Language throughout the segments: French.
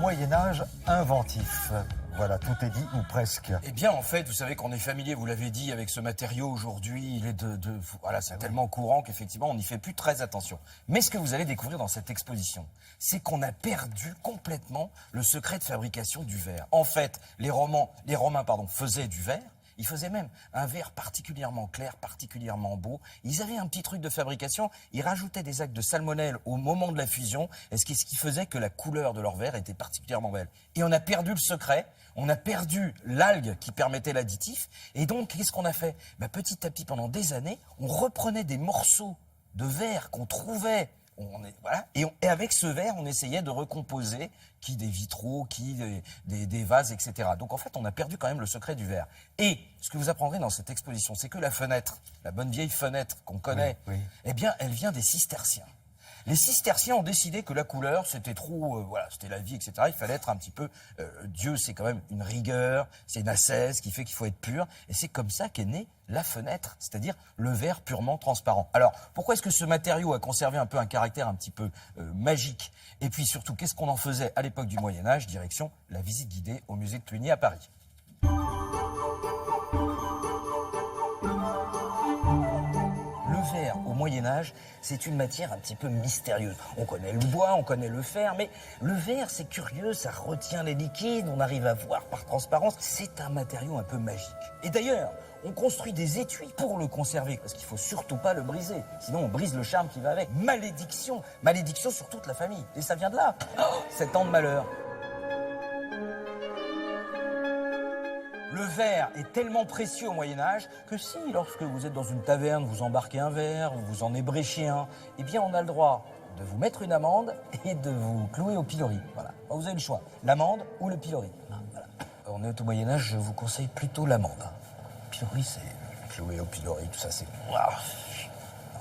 Moyen-Âge inventif. Voilà, tout est dit, ou presque. Eh bien, en fait, vous savez qu'on est familier, vous l'avez dit, avec ce matériau aujourd'hui. Il est voilà, c'est tellement courant qu'effectivement, on n'y fait plus très attention. Mais ce que vous allez découvrir dans cette exposition, c'est qu'on a perdu complètement le secret de fabrication du verre. En fait, les Romains, faisaient du verre. Ils faisaient même un verre particulièrement clair, particulièrement beau. Ils avaient un petit truc de fabrication. Ils rajoutaient des actes de salmonelle au moment de la fusion, et ce qui faisait que la couleur de leur verre était particulièrement belle. Et on a perdu le secret. On a perdu l'algue qui permettait l'additif. Et donc, qu'est-ce qu'on a fait? Petit à petit, pendant des années, on reprenait des morceaux de verre qu'on trouvait. Voilà, et avec ce verre, on essayait de recomposer qui des vitraux, qui des vases, etc. Donc en fait, on a perdu quand même le secret du verre. Et ce que vous apprendrez dans cette exposition, c'est que la fenêtre, la bonne vieille fenêtre qu'on connaît, eh bien, elle vient des cisterciens. Les cisterciens ont décidé que la couleur, c'était trop, voilà, c'était la vie, etc. Il fallait être un petit peu, Dieu, c'est quand même une rigueur, c'est une ascèse qui fait qu'il faut être pur. Et c'est comme ça qu'est née la fenêtre, c'est-à-dire le verre purement transparent. Alors, pourquoi est-ce que ce matériau a conservé un peu un caractère un petit peu magique? Et puis surtout, qu'est-ce qu'on en faisait à l'époque du Moyen-Âge? Direction la visite guidée au musée de Cluny à Paris. Le verre, au Moyen-Âge, c'est une matière un petit peu mystérieuse. On connaît le bois, on connaît le fer, mais le verre, c'est curieux, ça retient les liquides, on arrive à voir par transparence. C'est un matériau un peu magique. Et d'ailleurs, on construit des étuis pour le conserver, parce qu'il ne faut surtout pas le briser. Sinon, on brise le charme qui va avec. Malédiction! Malédiction sur toute la famille. Et ça vient de là. Oh, 7 ans de malheur. Le verre est tellement précieux au Moyen-Âge que si, lorsque vous êtes dans une taverne, vous embarquez un verre, vous en ébréchez un, eh bien, on a le droit de vous mettre une amende et de vous clouer au pilori. Voilà. Vous avez le choix, l'amende ou le pilori. Voilà. On est au Moyen-Âge, je vous conseille plutôt l'amende. Le pilori, c'est cloué au pilori, tout ça, c'est...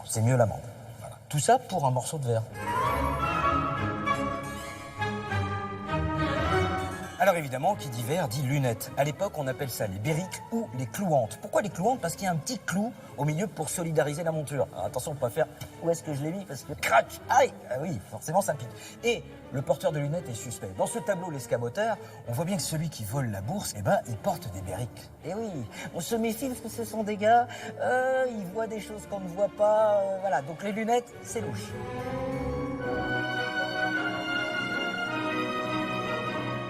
C'est mieux l'amende. Voilà. Tout ça pour un morceau de verre. Alors évidemment, qui dit verre dit lunettes. À l'époque, on appelle ça les bériques ou les clouantes. Pourquoi les clouantes? Parce qu'il y a un petit clou au milieu pour solidariser la monture. Alors attention, on peut pas faire où est-ce que je l'ai mis parce que crac, aïe, ah oui, forcément ça pique. Et le porteur de lunettes est suspect. Dans ce tableau, l'escamoteur, on voit bien que celui qui vole la bourse, eh ben, il porte des bériques. Et oui, on se méfie parce que ce sont des gars, ils voient des choses qu'on ne voit pas, voilà. Donc les lunettes, c'est louche.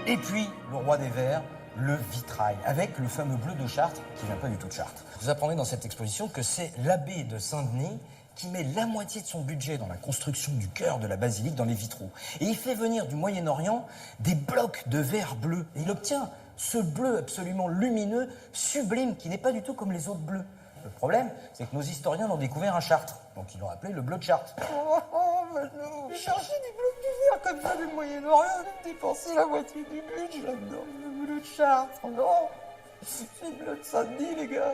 Et puis, le roi des verres, le vitrail, avec le fameux bleu de Chartres, qui vient pas du tout de Chartres. Vous apprendrez dans cette exposition que c'est l'abbé de Saint-Denis qui met la moitié de son budget dans la construction du cœur de la basilique dans les vitraux. Et il fait venir du Moyen-Orient des blocs de verre bleu. Et il obtient ce bleu absolument lumineux, sublime, qui n'est pas du tout comme les autres bleus. Le problème, c'est que nos historiens l'ont découvert à Chartres. Donc ils l'ont appelé le bleu de Chartres. J'ai cherché des blocs de verre comme ça du Moyen-Orient, dépenser la moitié du budget là-dedans. Le bleu de Chartres, non. C'est le bleu de Saint-Denis, les gars.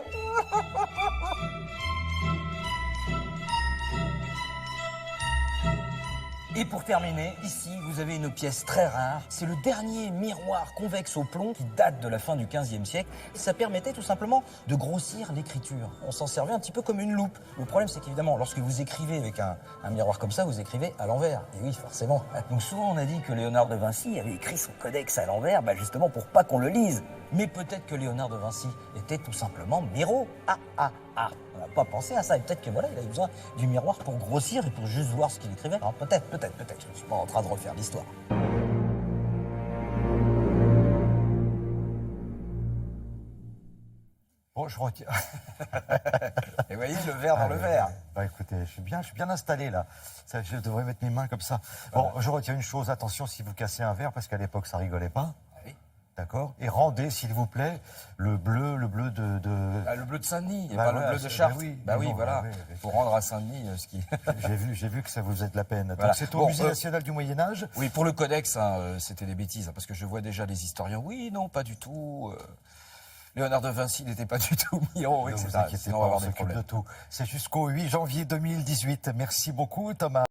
Et pour terminer, ici, vous avez une pièce très rare. C'est le dernier miroir convexe au plomb qui date de la fin du XVe siècle. Et ça permettait tout simplement de grossir l'écriture. On s'en servait un petit peu comme une loupe. Le problème, c'est qu'évidemment, lorsque vous écrivez avec un miroir comme ça, vous écrivez à l'envers. Et oui, forcément. Donc souvent, on a dit que Léonard de Vinci avait écrit son codex à l'envers, justement pour pas qu'on le lise. Mais peut-être que Léonard de Vinci était tout simplement Miro. On n'a pas pensé à ça. Et peut-être que voilà, il avait besoin du miroir pour grossir et pour juste voir ce qu'il écrivait. Alors peut-être. Je ne suis pas en train de refaire l'histoire. Bon, je retiens. Et vous voyez, le verre dans le verre. Écoutez, je suis bien installé là. Ça, je devrais mettre mes mains comme ça. Bon, je retiens une chose. Attention si vous cassez un verre, parce qu'à l'époque, ça rigolait pas. D'accord. Et rendez, s'il vous plaît, le bleu de... le bleu de Saint-Denis, et pas le bleu de Chartres. Voilà. Pour rendre à Saint-Denis ce qui... J'ai vu que ça vous faisait de la peine. Voilà. Donc c'est au Musée national du Moyen-Âge. Oui, pour le codex, c'était des bêtises, parce que je vois déjà les historiens. Oui, non, pas du tout. Léonard de Vinci n'était pas du tout Miro, etc. Ne vous inquiétez pas, on s'occupe de tout. C'est jusqu'au 8 janvier 2018. Merci beaucoup, Thomas.